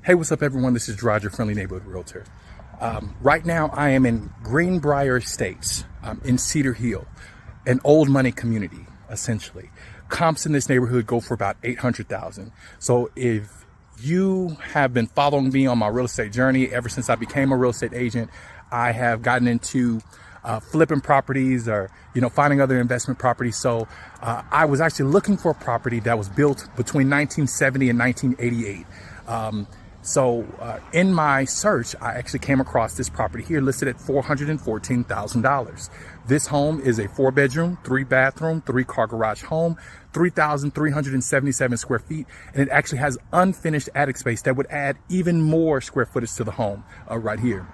Hey, what's up, everyone? This is Jerrod, your friendly neighborhood realtor. Right now, I am in Greenbrier Estates in Cedar Hill, an old money community, essentially. Comps in this neighborhood go for about $800,000. So if you have been following me on my real estate journey ever since I became a real estate agent, I have gotten into flipping properties or, finding other investment properties. So I was actually looking for a property that was built between 1970 and 1988. So in my search, I actually came across this property here listed at $414,000. This home is a 4-bedroom, 3-bathroom, 3-car garage home, 3,377 square feet, and it actually has unfinished attic space that would add even more square footage to the home right here.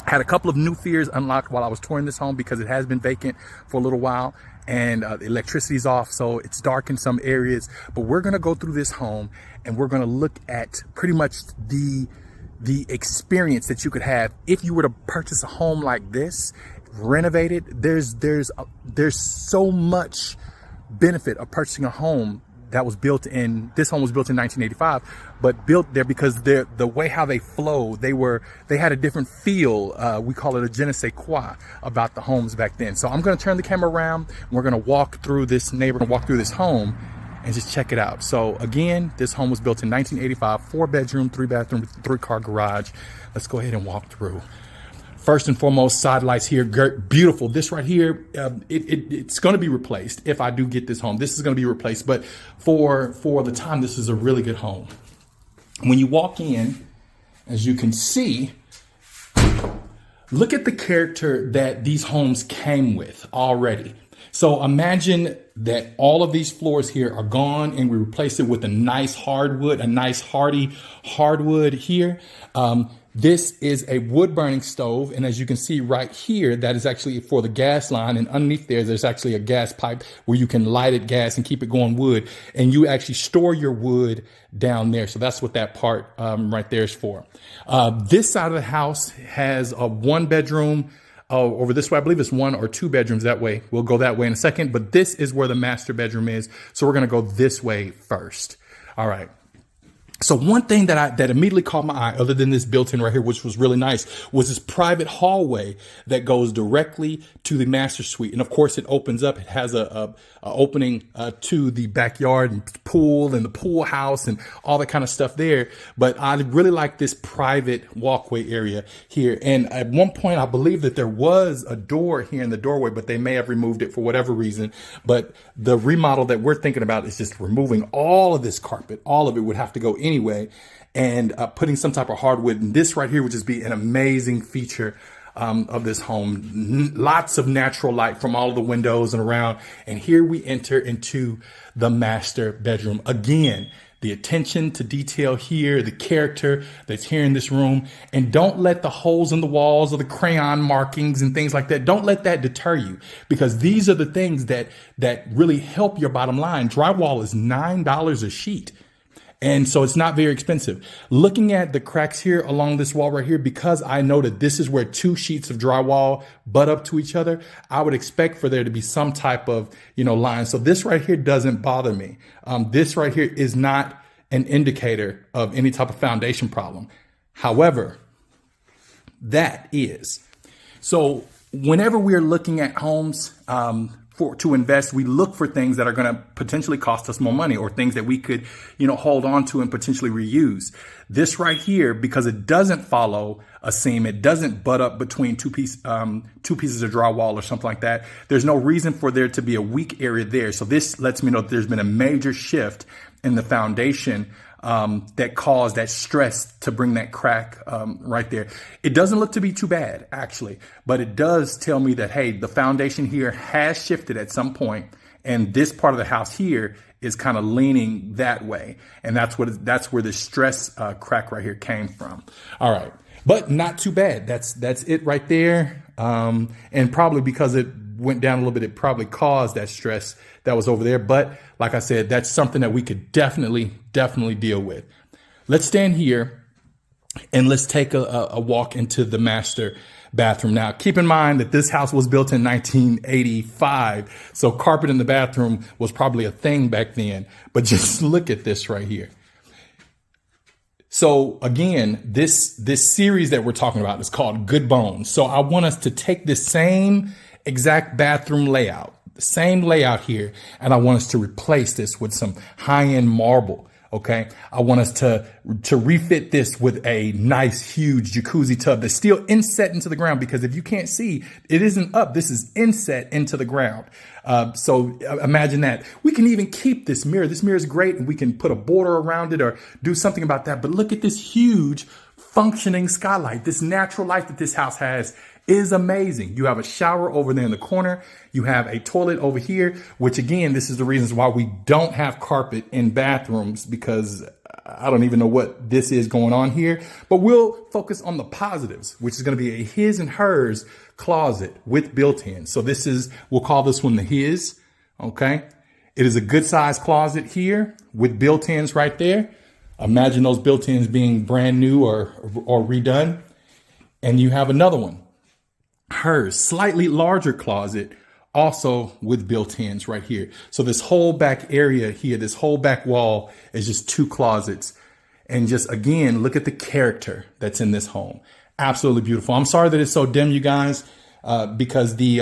Had a couple of new fears unlocked while I was touring this home because it has been vacant for a little while, and the electricity's off, so it's dark in some areas. But we're gonna go through this home and we're gonna look at pretty much the experience that you could have if you were to purchase a home like this, renovated. There's so much benefit of purchasing a home that was built in, this home was built in 1985, but built there because the way how they flow, they had a different feel. We call it a je ne sais quoi about the homes back then. So I'm gonna turn the camera around and we're gonna walk through this neighborhood, walk through this home and just check it out. So again, this home was built in 1985, 4-bedroom, 3-bathroom, 3-car garage. Let's go ahead and walk through. First and foremost, side lights here, beautiful. This right here, it's going to be replaced if I do get this home. This is going to be replaced, but for the time, this is a really good home. When you walk in, as you can see, look at the character that these homes came with already. So imagine that all of these floors here are gone and we replace it with a nice hardwood, a nice hardy hardwood here. This is a wood burning stove. And as you can see right here, that is actually for the gas line. And underneath there's actually a gas pipe where you can light it gas and keep it going wood. And you actually store your wood down there. So that's what that part right there is for. This side of the house has a 1-bedroom. Over this way, I believe it's 1 or 2 bedrooms that way. We'll go that way in a second, but this is where the master bedroom is. So we're going to go this way first. All right. So one thing that immediately caught my eye, other than this built-in right here, which was really nice, was this private hallway that goes directly to the master suite. And of course, it opens up. It has a opening to the backyard and pool and the pool house and all that kind of stuff there. But I really like this private walkway area here. And at one point, I believe that there was a door here in the doorway, but they may have removed it for whatever reason. But the remodel that we're thinking about is just removing all of this carpet. All of it would have to go anyway, and putting some type of hardwood. And this right here would just be an amazing feature of this home. Lots of natural light from all of the windows and around. And here we enter into the master bedroom. Again, the attention to detail here, the character that's here in this room. And don't let the holes in the walls or the crayon markings and things like that, don't let that deter you, because these are the things that really help your bottom line. Drywall is $9 a sheet. And so it's not very expensive. Looking at the cracks here along this wall right here, because I know that this is where 2 sheets of drywall butt up to each other, I would expect for there to be some type of, line. So this right here doesn't bother me. This right here is not an indicator of any type of foundation problem. However, that is. So whenever we're looking at homes, to invest, we look for things that are going to potentially cost us more money, or things that we could, hold on to and potentially reuse. This right here, because it doesn't follow a seam, it doesn't butt up between two pieces of drywall or something like that. There's no reason for there to be a weak area there. So this lets me know that there's been a major shift in the foundation that caused that stress to bring that crack right there. It doesn't look to be too bad, actually, but it does tell me that, hey, the foundation here has shifted at some point, and this part of the house here is kind of leaning that way, and that's where the stress crack right here came from. All right, but not too bad. That's it right there, and probably because it went down a little bit, it probably caused that stress that was over there. But like I said, that's something that we could definitely deal with. Let's stand here And let's take a walk into the master bathroom. Now, keep in mind that this house was built in 1985. So carpet in the bathroom was probably a thing back then. But just look at this right here. So again, this series that we're talking about is called Good Bones. So I want us to take this same exact bathroom layout, the same layout here, and I want us to replace this with some high-end marble. Okay, I want us to refit this with a nice, huge jacuzzi tub that's still inset into the ground, because if you can't see, it isn't up. This is inset into the ground. So imagine that. We can even keep this mirror. This mirror is great, and we can put a border around it or do something about that. But look at this huge functioning skylight. This natural light that this house has is amazing. You have a shower over there in the corner. You have a toilet over here, which again, this is the reasons why we don't have carpet in bathrooms, because I don't even know what this is going on here. But we'll focus on the positives, which is going to be a his and hers closet with built-in. So this is, we'll call this one the his. Okay. It is a good sized closet here with built-ins right there. Imagine those built-ins being brand new or redone. And you have another one, hers, slightly larger closet, also with built-ins right here. So this whole back area here, this whole back wall is just two closets. And just again, look at the character that's in this home. Absolutely beautiful. I'm sorry that it's so dim, you guys, because the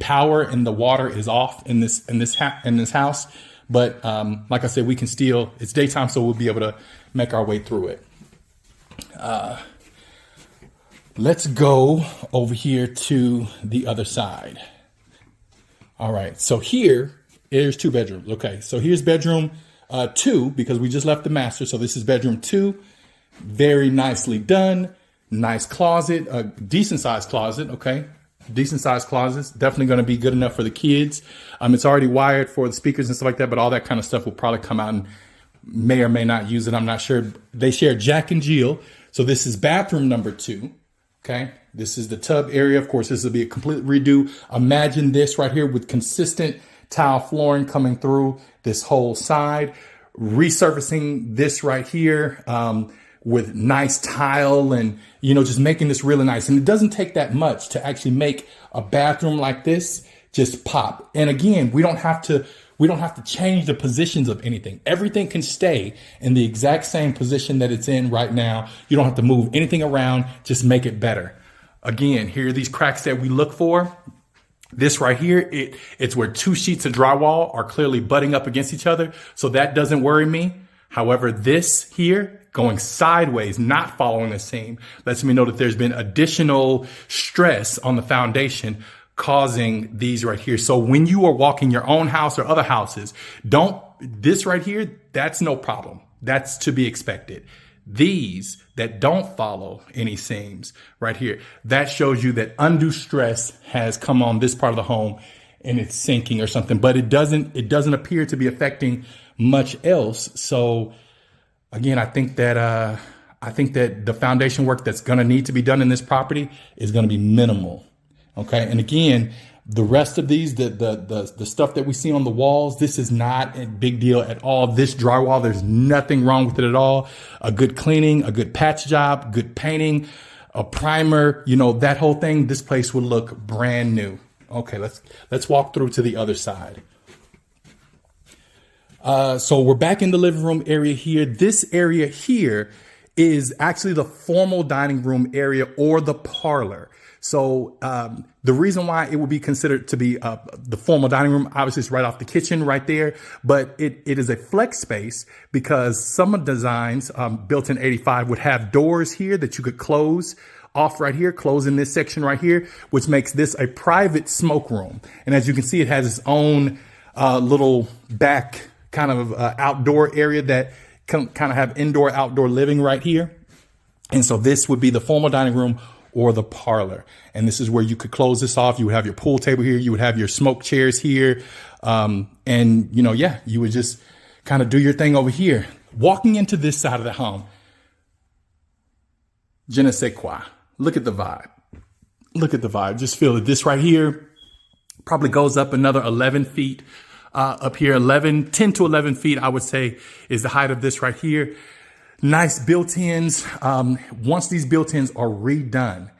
power and the water is off in this house. But like I said, we can still, it's daytime, so we'll be able to make our way through it. Let's go over here to the other side. All right, so here's two bedrooms. Okay, so here's bedroom 2, because we just left the master. So this is bedroom 2. Very nicely done. Nice closet, a decent sized closet. Okay, decent sized closets. Definitely going to be good enough for the kids. It's already wired for the speakers and stuff like that, but all that kind of stuff will probably come out and may or may not use it. I'm not sure. They share Jack and Jill. So this is bathroom number 2. Okay, this is the tub area. Of course, this will be a complete redo. Imagine this right here with consistent tile flooring coming through this whole side, resurfacing this right here with nice tile and, you know, just making this really nice. And it doesn't take that much to actually make a bathroom like this just pop. And again, we don't have to change the positions of anything. Everything can stay in the exact same position that it's in right now. You don't have to move anything around, just make it better. Again, here are these cracks that we look for. This right here, it's where 2 sheets of drywall are clearly butting up against each other. So that doesn't worry me. However, this here going sideways, not following the seam, lets me know that there's been additional stress on the foundation causing these right here. So when you are walking your own house or other houses, this right here, that's no problem. That's to be expected. These that don't follow any seams right here, that shows you that undue stress has come on this part of the home and it's sinking or something, but it doesn't appear to be affecting much else. So again, I think that the foundation work that's going to need to be done in this property is going to be minimal. Okay. And again, the rest of these, the stuff that we see on the walls, this is not a big deal at all. This drywall, there's nothing wrong with it at all. A good cleaning, a good patch job, good painting, a primer, you know, that whole thing, this place will look brand new. Okay. Let's walk through to the other side. So we're back in the living room area here. This area here is actually the formal dining room area or the parlor. So the reason why it would be considered to be the formal dining room, obviously it's right off the kitchen right there, but it is a flex space because some of the designs built in 85 would have doors here that you could close off right here, close in this section right here, which makes this a private smoke room. And as you can see, it has its own little back kind of outdoor area that can kind of have indoor outdoor living right here. And so this would be the formal dining room or the parlor. And this is where you could close this off. You would have your pool table here. You would have your smoke chairs here. And, you know, yeah, you would just kind of do your thing over here. Walking into this side of the home, je ne sais quoi. Look at the vibe. Look at the vibe. Just feel it. This right here probably goes up another 11 feet up here. 10 to 11 feet, I would say, is the height of this right here. Nice built-ins. Once these built-ins are redone,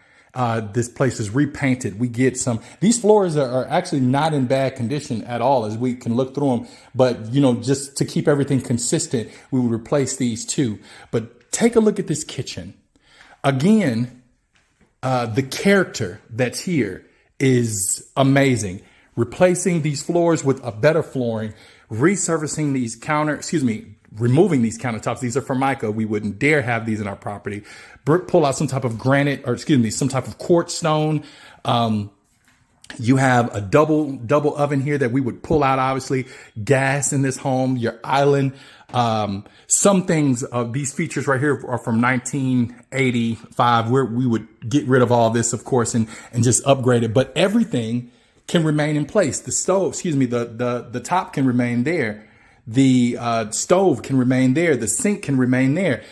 this place is repainted. We get some, these floors are actually not in bad condition at all as we can look through them. But, you know, just to keep everything consistent, we would replace these too. But take a look at this kitchen. Again, the character that's here is amazing. Replacing these floors with a better flooring, resurfacing these removing these countertops. These are Formica. We wouldn't dare have these in our property. Pull out some type of granite, or some type of quartz stone. You have a double oven here that we would pull out, obviously. Gas in this home, your island. Some things of these features right here are from 1985, where we would get rid of all this, of course, and just upgrade it. But everything can remain in place. The stove, the top can remain there. The stove can remain there. The sink can remain there.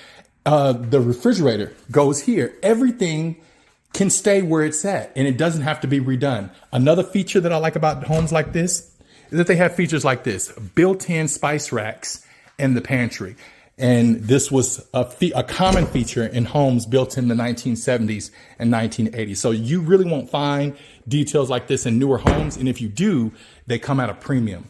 The refrigerator goes here. Everything can stay where it's at, and it doesn't have to be redone. Another feature that I like about homes like this is that they have features like this: built-in spice racks in the pantry. And this was a common feature in homes built in the 1970s and 1980s. So you really won't find details like this in newer homes. And if you do, they come at a premium.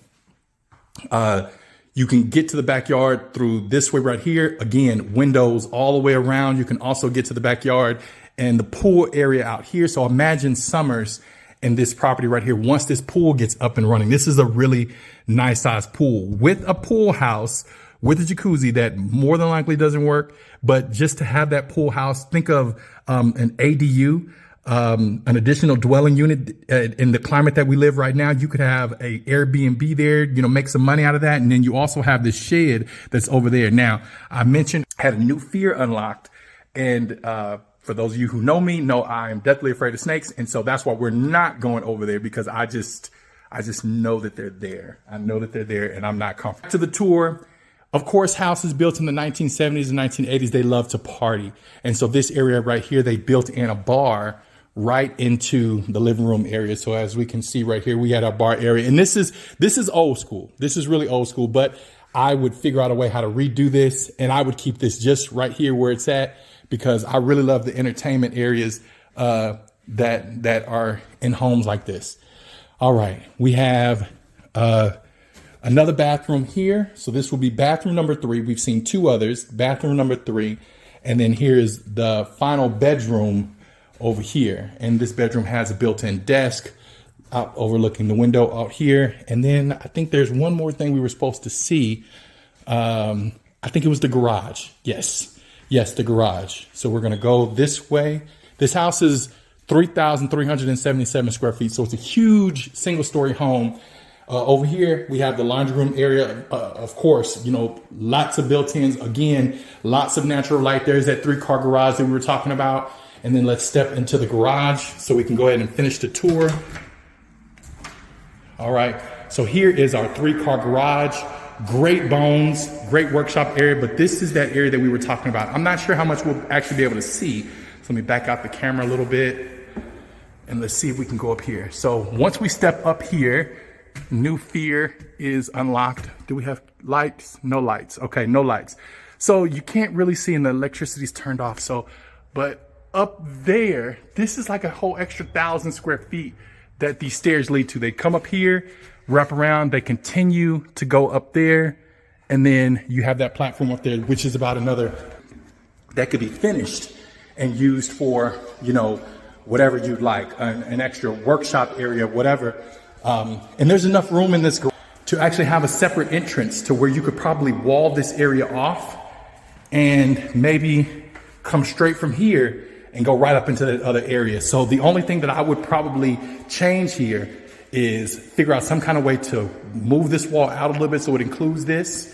You can get to the backyard through this way right here. Again, windows all the way around. You can also get to the backyard and the pool area out here. So imagine summers in this property right here. Once this pool gets up and running, this is a really nice size pool with a pool house with a jacuzzi that more than likely doesn't work. But just to have that pool house, think of an ADU, an additional dwelling unit. In the climate that we live right now, you could have a Airbnb there, you know, make some money out of that. And then you also have this shed that's over there. Now, I mentioned had a new fear unlocked. And for those of you who know me, know I am deathly afraid of snakes. And so that's why we're not going over there, because I just know that they're there. I know that they're there, and I'm not comfortable. To the tour. Of course, houses built in the 1970s and 1980s, they love to party. And so this area right here, they built in a bar right into the living room area. So as we can see right here, we had our bar area. And this is old school. This is really old school, but I would figure out a way how to redo this, and I would keep this just right here where it's at, because I really love the entertainment areas that are in homes like this. All right, we have another bathroom here. So this will be bathroom number 3. We've seen 2 others, bathroom number 3. And then here is the final bedroom over here. And this bedroom has a built-in desk out overlooking the window out here. And then I think there's one more thing we were supposed to see. I think it was the garage. Yes, the garage. So we're gonna go this way. This house is 3,377 square feet. So it's a huge single-story home. Over here, we have the laundry room area. Of course, you know, lots of built-ins. Again, lots of natural light. There's that 3-car garage that we were talking about. And then let's step into the garage so we can go ahead and finish the tour. All right, so here is our 3-car garage. Great bones, great workshop area, but this is that area that we were talking about. I'm not sure how much we'll actually be able to see. So let me back out the camera a little bit and let's see if we can go up here. So once we step up here, new fear is unlocked. Do we have lights? No lights. Okay, no lights. So you can't really see, and the electricity's turned off. So, but up there, this is like a whole extra 1,000 square feet that these stairs lead to. They come up here, wrap around, they continue to go up there, and then you have that platform up there, which is about another, that could be finished and used for, you know, whatever you'd like, an extra workshop area, whatever. And there's enough room in this garage to actually have a separate entrance to where you could probably wall this area off and maybe come straight from here and go right up into that other area. So the only thing that I would probably change here is figure out some kind of way to move this wall out a little bit so it includes this,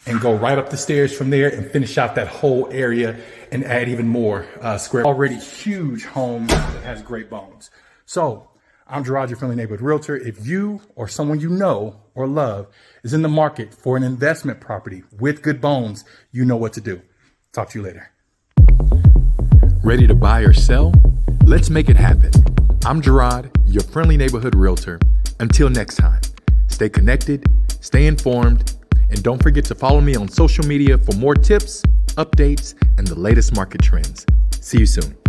and go right up the stairs from there and finish out that whole area and add even more square. Already huge home that has great bones. So I'm Jerrod, your friendly neighborhood realtor. If you or someone you know or love is in the market for an investment property with good bones, you know what to do. Talk to you later. Ready to buy or sell? Let's make it happen. I'm Jerrod, your friendly neighborhood realtor. Until next time, stay connected, stay informed, and don't forget to follow me on social media for more tips updates, and the latest market trends. See you soon.